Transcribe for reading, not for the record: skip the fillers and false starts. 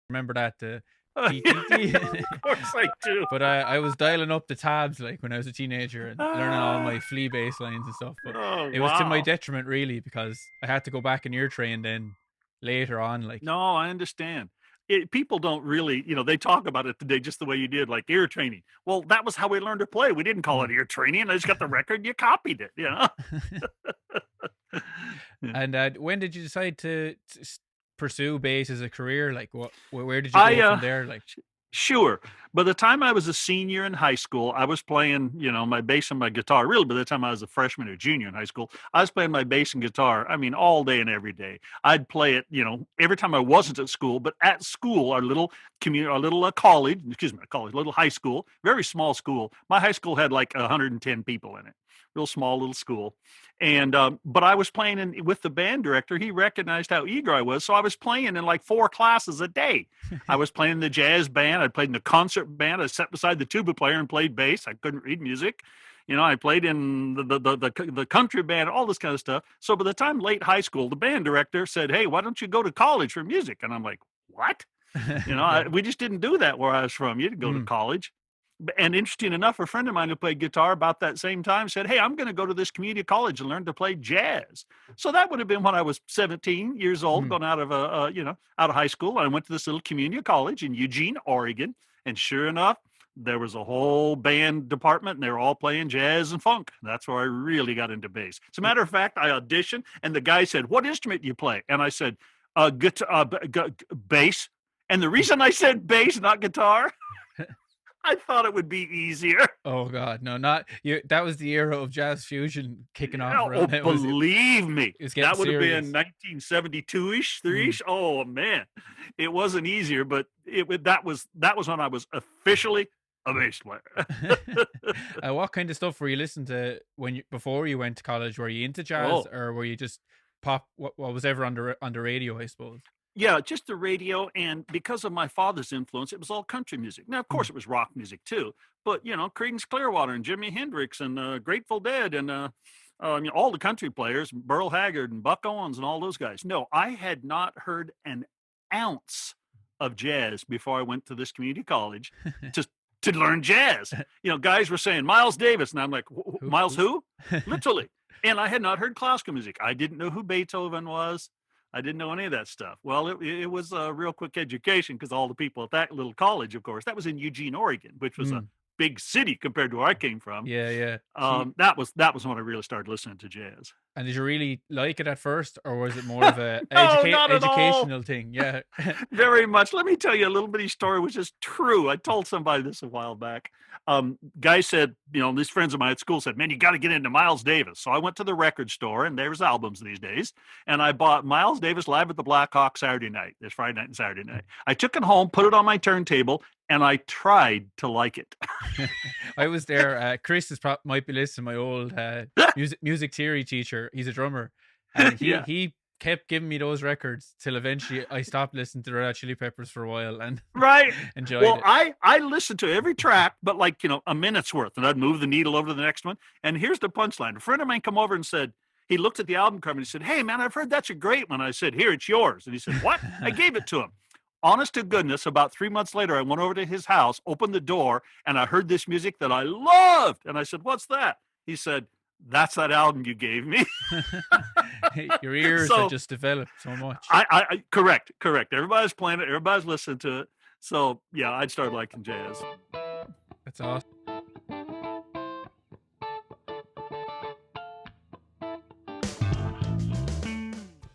Remember that, the T Yeah, T T. of course I do. But I was dialing up the tabs, like, when I was a teenager and learning all my Ah, flea bass lines and stuff, but oh, it was to my wow. detriment, really, because I had to go back and ear train then later on, like. No, I understand. People don't really, they talk about it today just the way you did, like ear training. Well, that was how we learned to play. We didn't call Mm. it ear training. I just got the record, you copied it, you know? Yeah. And, when did you decide to pursue bass as a career? Like, where did you I, go from there? Like. Sure. By the time I was a senior in high school, I was playing, my bass and my guitar. Really, by the time I was a freshman or junior in high school, I was playing my bass and guitar. I mean, all day and every day. I'd play it, every time I wasn't at school. But at school, our little community, our little college, excuse me, college, little high school, very small school. My high school had like 110 people in it. Real small little school. And but I was playing with the band director. He recognized how eager I was, so I was playing in like 4 classes a day. I was playing in the jazz band. I played in the concert band. I sat beside the tuba player and played bass. I couldn't read music. I played in the country band, all this kind of stuff. So by the time late high school, the band director said, "Hey, why don't you go to college for music?" And I'm like, "What?" Yeah. We just didn't do that where I was from. You didn't go to Mm. college. And interesting enough, a friend of mine who played guitar about that same time said, "Hey, I'm going to go to this community college and learn to play jazz." So that would have been when I was 17 years old, Mm. going out of out of high school. I went to this little community college in Eugene, Oregon, and sure enough, there was a whole band department, and they were all playing jazz and funk. That's where I really got into bass. As a matter of fact, I auditioned, and the guy said, "What instrument do you play?" And I said, "Guitar, bass." And the reason I said bass, not guitar, I thought it would be easier. Oh god, no, not you. That was the era of jazz fusion kicking off Yeah, oh, around. believe me, It was getting that would have been serious. 1972-ish, Mm. 3-ish. Oh, man. It wasn't easier, but that was when I was officially a bass player. What kind of stuff were you listening to when you before you went to college? Were you into jazz, Oh. or were you just pop? What was ever on the radio? I suppose. Yeah, just the radio, and because of my father's influence, it was all country music. Now, of Mm. course, it was rock music too, but Creedence Clearwater and Jimi Hendrix and Grateful Dead and all the country players, Burl Haggard and Buck Owens and all those guys. No, I had not heard an ounce of jazz before I went to this community college to to learn jazz. Guys were saying Miles Davis, and I'm like, Who? Miles Who? who? Literally. And I had not heard classical music. I didn't know who Beethoven was. I didn't know any of that stuff. Well, it was a real quick education because all the people at that little college, of course, that was in Eugene, Oregon, which was a Mm. big city compared to where I came from. Yeah, yeah. See, That was when I really started listening to jazz. and did you really like it at first, or was it more of a No, not at all. educational thing? Yeah. Very much. Let me tell you a little bitty story, which is true. I told somebody this a while back. Guy said, these friends of mine at school said, "Man, you got to get into Miles Davis." So I went to the record store, and there's albums these days, and I bought Miles Davis Live at the Black Hawk Saturday night. There's Friday night and Saturday night. I took it home, put it on my turntable, and I tried to like it. I was there. Chris might be listening. My old music theory teacher. He's a drummer, and he Yeah. he kept giving me those records till eventually I stopped listening to the Red Hot Chili Peppers for a while and Right. enjoyed Well, it. I listened to every track, but like, a minute's worth, and I'd move the needle over to the next one. And here's the punchline. A friend of mine come over and said, he looked at the album cover and he said, "Hey man, I've heard that's a great one." I said, "Here, it's yours." And he said, "What?" I gave it to him. Honest to goodness, about 3 months later, I went over to his house, opened the door, and I heard this music that I loved. And I said, "What's that?" He said, "That's that album you gave me." Your ears had So just developed so much. correct. Everybody's playing it, everybody's listening to it. So yeah, I'd start liking jazz. That's awesome.